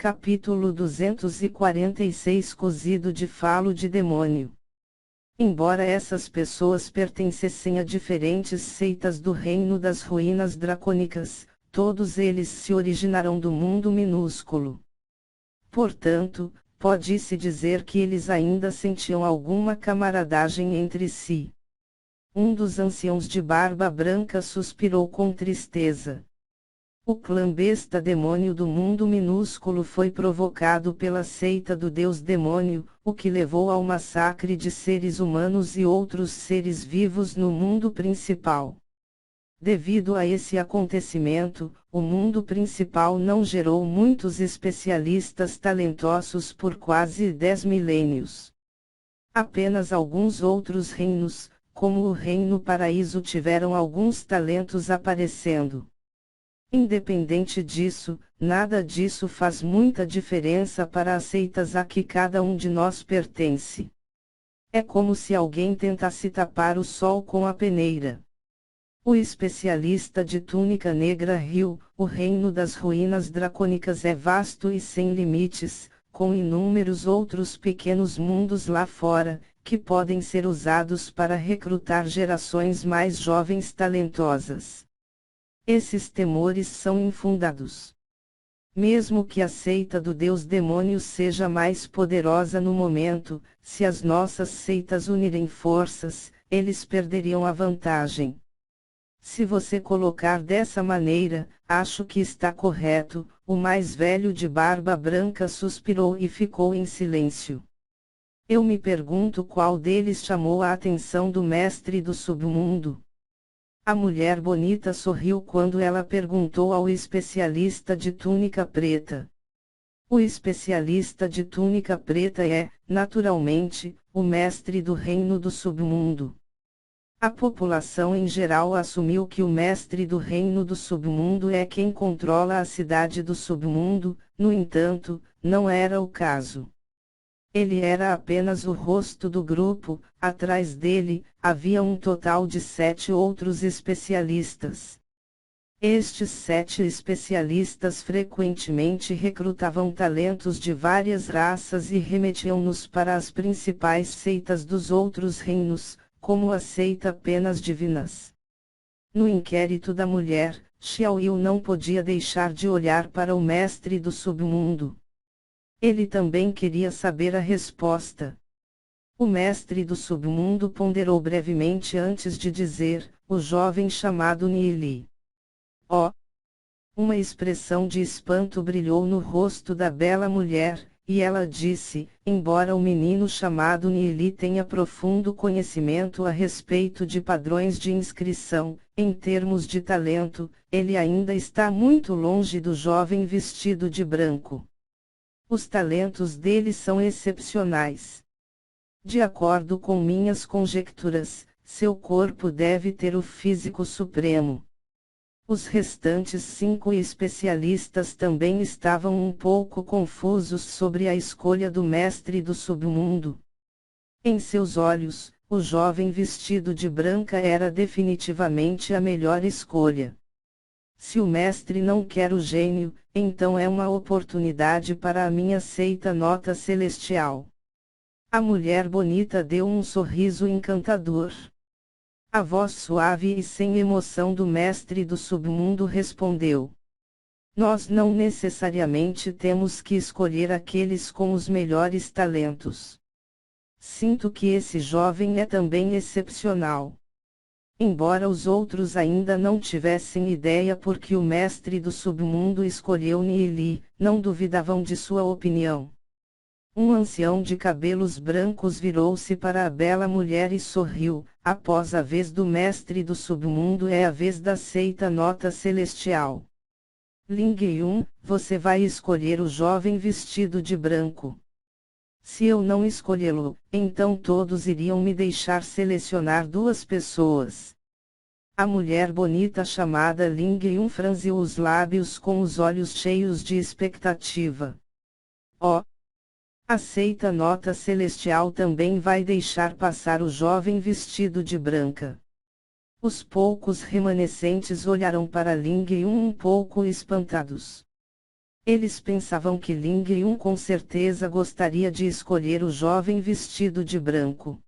Capítulo 246 Cozido de falo de demônio. Embora essas pessoas pertencessem a diferentes seitas do reino das ruínas dracônicas, todos eles se originaram do mundo minúsculo. Portanto, pode-se dizer que eles ainda sentiam alguma camaradagem entre si. Um dos anciãos de barba branca suspirou com tristeza. O clã besta demônio do mundo minúsculo foi provocado pela seita do deus demônio, o que levou ao massacre de seres humanos e outros seres vivos no mundo principal. Devido a esse acontecimento, o mundo principal não gerou muitos especialistas talentosos por quase 10 milênios. Apenas alguns outros reinos, como o Reino Paraíso, tiveram alguns talentos aparecendo. Independente disso, nada disso faz muita diferença para as seitas a que cada um de nós pertence. É como se alguém tentasse tapar o sol com a peneira. O especialista de túnica negra riu: o reino das ruínas dracônicas é vasto e sem limites, com inúmeros outros pequenos mundos lá fora, que podem ser usados para recrutar gerações mais jovens talentosas. Esses temores são infundados. Mesmo que a seita do deus demônio seja mais poderosa no momento, se as nossas seitas unirem forças, eles perderiam a vantagem. Se você colocar dessa maneira, acho que está correto. O mais velho de barba branca suspirou e ficou em silêncio. Eu me pergunto qual deles chamou a atenção do mestre do submundo. A mulher bonita sorriu quando ela perguntou ao especialista de túnica preta. O especialista de túnica preta é, naturalmente, o mestre do reino do submundo. A população em geral assumiu que o mestre do reino do submundo é quem controla a cidade do submundo, no entanto, não era o caso. Ele era apenas o rosto do grupo. Atrás dele, havia um total de 7 outros especialistas. Estes 7 especialistas frequentemente recrutavam talentos de várias raças e remetiam-nos para as principais seitas dos outros reinos, como a seita Penas Divinas. No inquérito da mulher, Xiaoyu não podia deixar de olhar para o mestre do submundo. Ele também queria saber a resposta. O mestre do submundo ponderou brevemente antes de dizer: o jovem chamado Nili. Oh! Uma expressão de espanto brilhou no rosto da bela mulher, e ela disse: embora o menino chamado Nili tenha profundo conhecimento a respeito de padrões de inscrição, em termos de talento, ele ainda está muito longe do jovem vestido de branco. Os talentos dele são excepcionais. De acordo com minhas conjecturas, seu corpo deve ter o físico supremo. Os restantes 5 especialistas também estavam um pouco confusos sobre a escolha do mestre do submundo. Em seus olhos, o jovem vestido de branca era definitivamente a melhor escolha. Se o mestre não quer o gênio, então é uma oportunidade para a minha seita nota celestial. A mulher bonita deu um sorriso encantador. A voz suave e sem emoção do mestre do submundo respondeu: nós não necessariamente temos que escolher aqueles com os melhores talentos. Sinto que esse jovem é também excepcional. Embora os outros ainda não tivessem ideia por que o mestre do submundo escolheu Nili, não duvidavam de sua opinião. Um ancião de cabelos brancos virou-se para a bela mulher e sorriu: após a vez do mestre do submundo é a vez da seita nota celestial. Ling Yun, você vai escolher o jovem vestido de branco. Se eu não escolhê-lo, então todos iriam me deixar selecionar 2 pessoas. A mulher bonita chamada Ling Yun franziu os lábios com os olhos cheios de expectativa. Oh! A seita nota celestial também vai deixar passar o jovem vestido de branca. Os poucos remanescentes olharam para Ling Yun um pouco espantados. Eles pensavam que Ling Yun com certeza gostaria de escolher o jovem vestido de branco.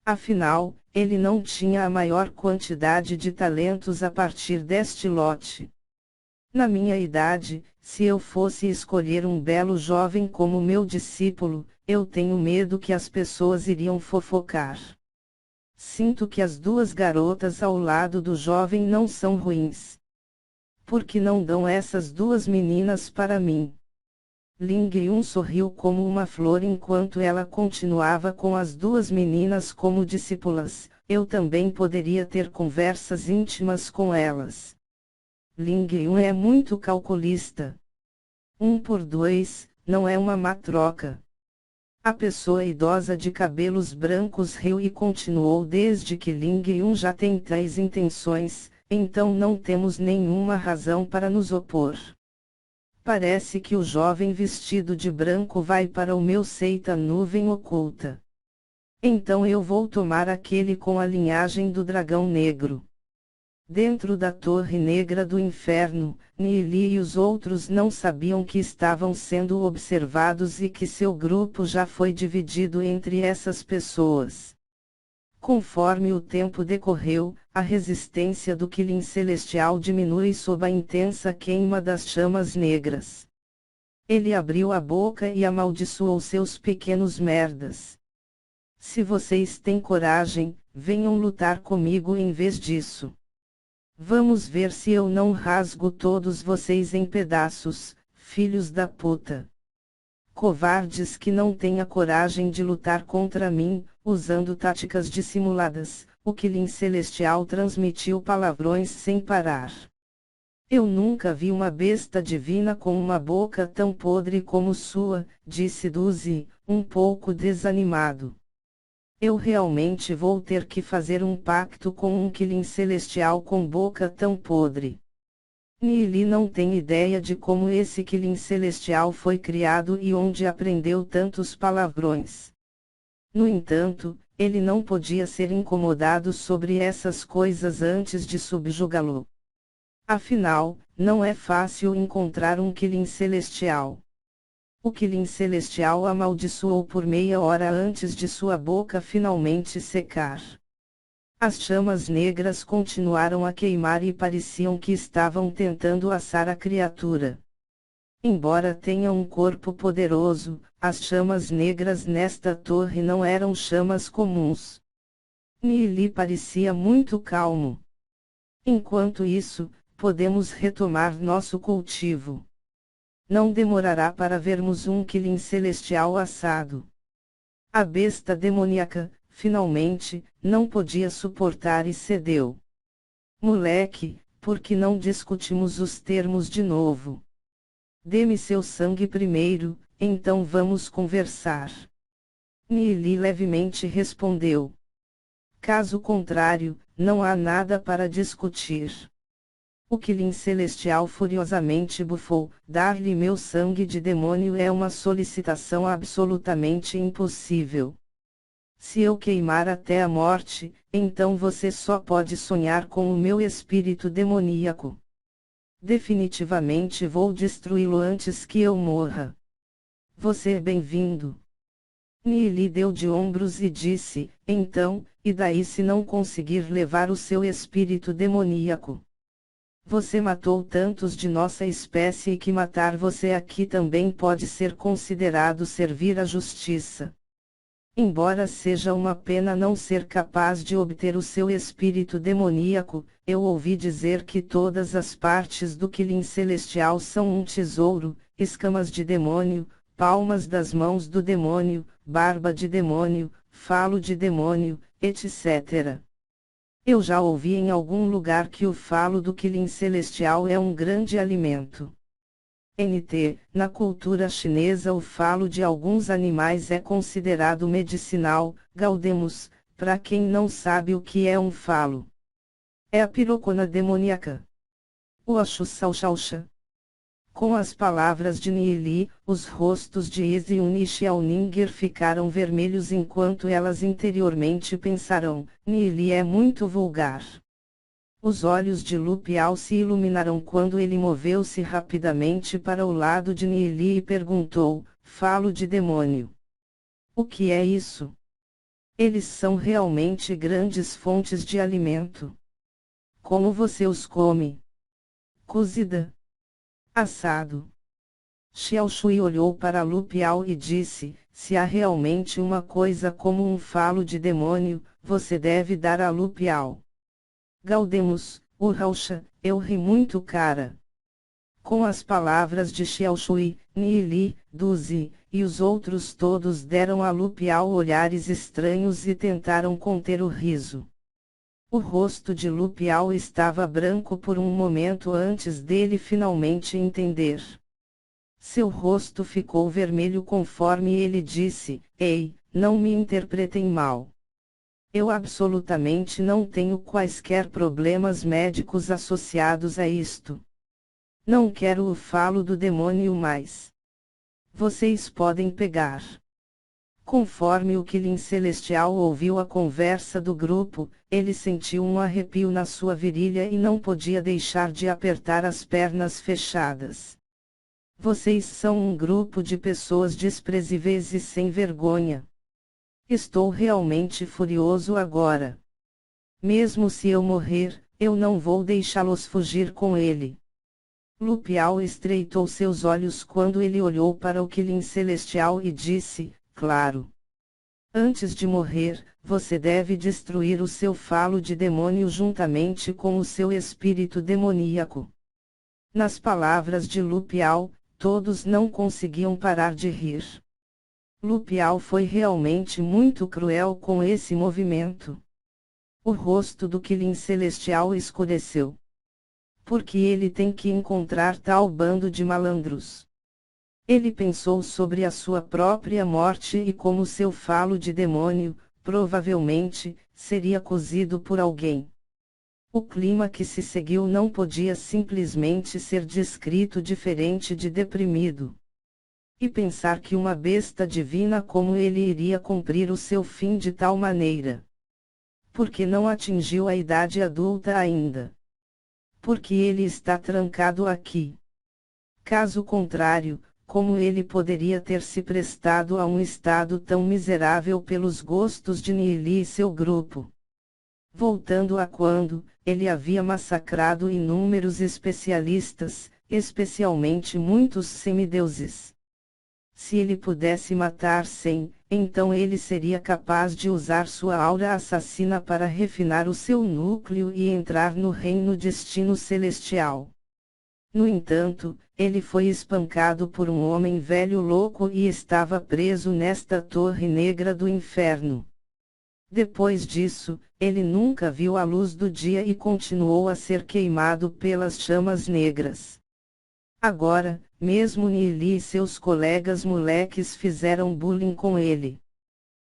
Afinal, ele não tinha a maior quantidade de talentos a partir deste lote. Na minha idade, se eu fosse escolher um belo jovem como meu discípulo, eu tenho medo que as pessoas iriam fofocar. Sinto que as duas garotas ao lado do jovem não são ruins. Por que não dão essas duas meninas para mim? Ling Yun sorriu como uma flor enquanto ela continuava com as duas meninas como discípulas. Eu também poderia ter conversas íntimas com elas. Ling Yun é muito calculista. 1 por 2, não é uma má troca. A pessoa idosa de cabelos brancos riu e continuou: desde que Ling Yun já tem tais intenções, então não temos nenhuma razão para nos opor. Parece que o jovem vestido de branco vai para o meu seita nuvem oculta. Então eu vou tomar aquele com a linhagem do dragão negro. Dentro da Torre Negra do Inferno, Nili e os outros não sabiam que estavam sendo observados e que seu grupo já foi dividido entre essas pessoas. Conforme o tempo decorreu, a resistência do Qilin Celestial diminui sob a intensa queima das chamas negras. Ele abriu a boca e amaldiçoou seus pequenos merdas. Se vocês têm coragem, venham lutar comigo em vez disso. Vamos ver se eu não rasgo todos vocês em pedaços, filhos da puta. Covardes que não têm a coragem de lutar contra mim, usando táticas dissimuladas, o Qilin Celestial transmitiu palavrões sem parar. Eu nunca vi uma besta divina com uma boca tão podre como sua, disse Duzi, um pouco desanimado. Eu realmente vou ter que fazer um pacto com um Qilin Celestial com boca tão podre. Nili não tem ideia de como esse Qilin Celestial foi criado e onde aprendeu tantos palavrões. No entanto, ele não podia ser incomodado sobre essas coisas antes de subjugá-lo. Afinal, não é fácil encontrar um Qilin Celestial. O Qilin Celestial amaldiçoou por meia hora antes de sua boca finalmente secar. As chamas negras continuaram a queimar e pareciam que estavam tentando assar a criatura. Embora tenha um corpo poderoso, as chamas negras nesta torre não eram chamas comuns. Nili parecia muito calmo. Enquanto isso, podemos retomar nosso cultivo. Não demorará para vermos um Qilin Celestial assado. A besta demoníaca, finalmente, não podia suportar e cedeu. Moleque, por que não discutimos os termos de novo? Dê-me seu sangue primeiro, então vamos conversar. Nili levemente respondeu. Caso contrário, não há nada para discutir. O Qilin Celestial furiosamente bufou: dar-lhe meu sangue de demônio é uma solicitação absolutamente impossível. Se eu queimar até a morte, então você só pode sonhar com o meu espírito demoníaco. Definitivamente vou destruí-lo antes que eu morra. Você é bem-vindo. Nili deu de ombros e disse: então, e daí se não conseguir levar o seu espírito demoníaco? Você matou tantos de nossa espécie e que matar você aqui também pode ser considerado servir à justiça. Embora seja uma pena não ser capaz de obter o seu espírito demoníaco, eu ouvi dizer que todas as partes do Qilin Celestial são um tesouro: escamas de demônio, palmas das mãos do demônio, barba de demônio, falo de demônio, etc. Eu já ouvi em algum lugar que o falo do Qilin Celestial é um grande alimento. Na cultura chinesa o falo de alguns animais é considerado medicinal. Gaudemus, para quem não sabe o que é um falo. É a pirocona demoníaca. O Axussauxauxa. Com as palavras de Nili, os rostos de Izzy e Xiaoninger ficaram vermelhos enquanto elas interiormente pensaram: Nili é muito vulgar. Os olhos de Lupial se iluminaram quando ele moveu-se rapidamente para o lado de Nili e perguntou: falo de demônio. O que é isso? Eles são realmente grandes fontes de alimento. Como você os come? Cozida? Assado? Xiao Shui olhou para Lupial e disse: se há realmente uma coisa como um falo de demônio, você deve dar a Lupial. Gaudemos, Urrausha, eu ri muito cara. Com as palavras de Xiao Shui, Nili, Duzi, e os outros todos deram a Lupial olhares estranhos e tentaram conter o riso. O rosto de Lupial estava branco por um momento antes dele finalmente entender. Seu rosto ficou vermelho conforme ele disse: ei, não me interpretem mal. Eu absolutamente não tenho quaisquer problemas médicos associados a isto. Não quero o falo do demônio mais. Vocês podem pegar. Conforme o Qilin Celestial ouviu a conversa do grupo, ele sentiu um arrepio na sua virilha e não podia deixar de apertar as pernas fechadas. Vocês são um grupo de pessoas desprezíveis e sem vergonha. Estou realmente furioso agora. Mesmo se eu morrer, eu não vou deixá-los fugir com ele. Lupial estreitou seus olhos quando ele olhou para o Qilin Celestial e disse: claro. Antes de morrer, você deve destruir o seu falo de demônio juntamente com o seu espírito demoníaco. Nas palavras de Lupial, todos não conseguiam parar de rir. Lupial foi realmente muito cruel com esse movimento. O rosto do Qilin Celestial escureceu. Porque ele tem que encontrar tal bando de malandros. Ele pensou sobre a sua própria morte e como seu falo de demônio, provavelmente, seria cozido por alguém. O clima que se seguiu não podia simplesmente ser descrito diferente de deprimido. E pensar que uma besta divina como ele iria cumprir o seu fim de tal maneira. Porque não atingiu a idade adulta ainda. Porque ele está trancado aqui. Caso contrário, como ele poderia ter se prestado a um estado tão miserável pelos gostos de Nili e seu grupo? Voltando a quando, ele havia massacrado inúmeros especialistas, especialmente muitos semideuses. Se ele pudesse matar 100, então ele seria capaz de usar sua aura assassina para refinar o seu núcleo e entrar no reino destino celestial. No entanto, ele foi espancado por um homem velho louco e estava preso nesta torre negra do inferno. Depois disso, ele nunca viu a luz do dia e continuou a ser queimado pelas chamas negras. Agora, mesmo Nili e seus colegas moleques fizeram bullying com ele.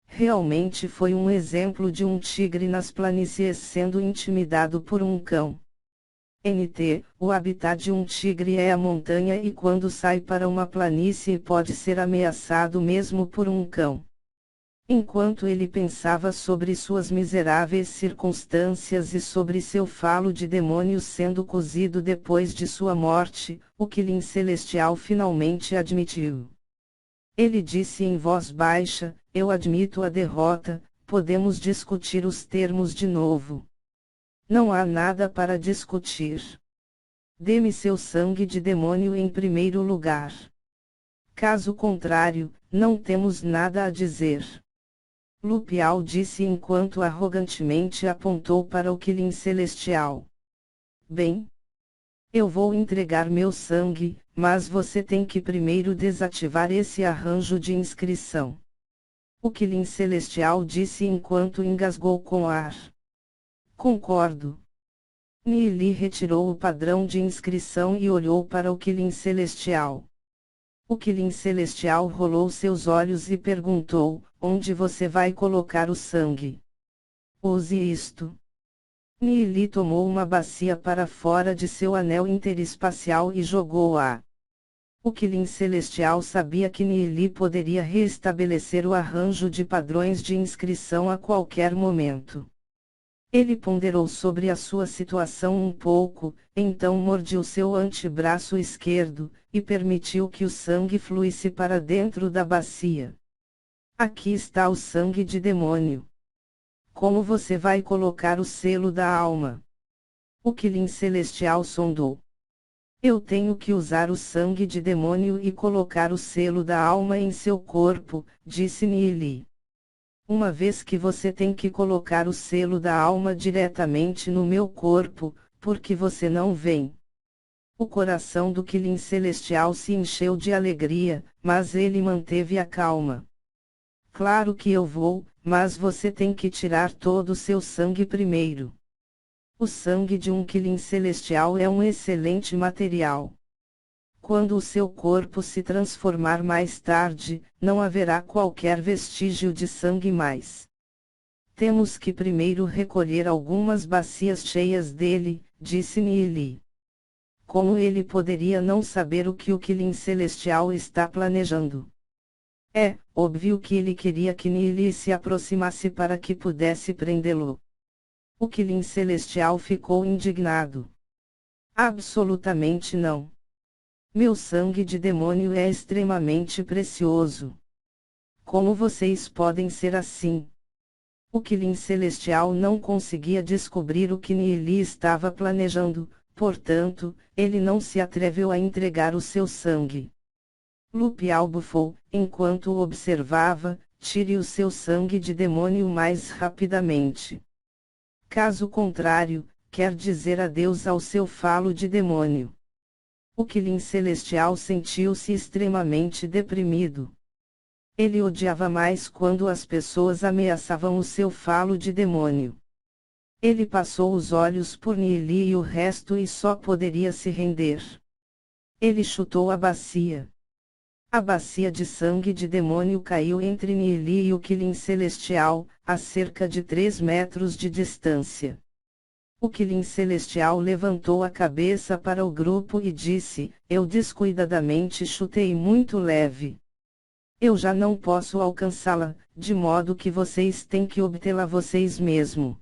Realmente foi um exemplo de um tigre nas planícies sendo intimidado por um cão. NT, o habitat de um tigre é a montanha e quando sai para uma planície pode ser ameaçado mesmo por um cão. Enquanto ele pensava sobre suas miseráveis circunstâncias e sobre seu falo de demônio sendo cozido depois de sua morte, o Qilin Celestial finalmente admitiu. Ele disse em voz baixa: eu admito a derrota, podemos discutir os termos de novo. Não há nada para discutir. Dê-me seu sangue de demônio em primeiro lugar. Caso contrário, não temos nada a dizer. Lupial disse enquanto arrogantemente apontou para o Qilin Celestial. Bem. Eu vou entregar meu sangue, mas você tem que primeiro desativar esse arranjo de inscrição. O Qilin Celestial disse enquanto engasgou com ar. Concordo. Nili retirou o padrão de inscrição e olhou para o Qilin Celestial. O Qilin Celestial rolou seus olhos e perguntou: onde você vai colocar o sangue? Use isto. Nili tomou uma bacia para fora de seu anel interespacial e jogou-a. O Qilin Celestial sabia que Nili poderia reestabelecer o arranjo de padrões de inscrição a qualquer momento. Ele ponderou sobre a sua situação um pouco, então mordiu seu antebraço esquerdo, e permitiu que o sangue fluísse para dentro da bacia. Aqui está o sangue de demônio. Como você vai colocar o selo da alma? O Qilin Celestial sondou. Eu tenho que usar o sangue de demônio e colocar o selo da alma em seu corpo, disse Nili. Uma vez que você tem que colocar o selo da alma diretamente no meu corpo, porque você não vem. O coração do Qilin Celestial se encheu de alegria, mas ele manteve a calma. Claro que eu vou, mas você tem que tirar todo o seu sangue primeiro. O sangue de um Qilin Celestial é um excelente material. Quando o seu corpo se transformar mais tarde, não haverá qualquer vestígio de sangue mais. Temos que primeiro recolher algumas bacias cheias dele, disse Nili. Como ele poderia não saber o que o Qilin Celestial está planejando? É óbvio que ele queria que Nili se aproximasse para que pudesse prendê-lo. O Qilin Celestial ficou indignado. Absolutamente não. Meu sangue de demônio é extremamente precioso. Como vocês podem ser assim? O Qilin Celestial não conseguia descobrir o que Nili estava planejando, portanto, ele não se atreveu a entregar o seu sangue. Lupial bufou, enquanto o observava, tire o seu sangue de demônio mais rapidamente. Caso contrário, quer dizer adeus ao seu falo de demônio. O Qilin Celestial sentiu-se extremamente deprimido. Ele odiava mais quando as pessoas ameaçavam o seu falo de demônio. Ele passou os olhos por Nili e o resto e só poderia se render. Ele chutou a bacia. A bacia de sangue de demônio caiu entre Nili e o Qilin Celestial, a cerca de 3 metros de distância. O Qilin Celestial levantou a cabeça para o grupo e disse: eu descuidadamente chutei muito leve. Eu já não posso alcançá-la, de modo que vocês têm que obtê-la vocês mesmos.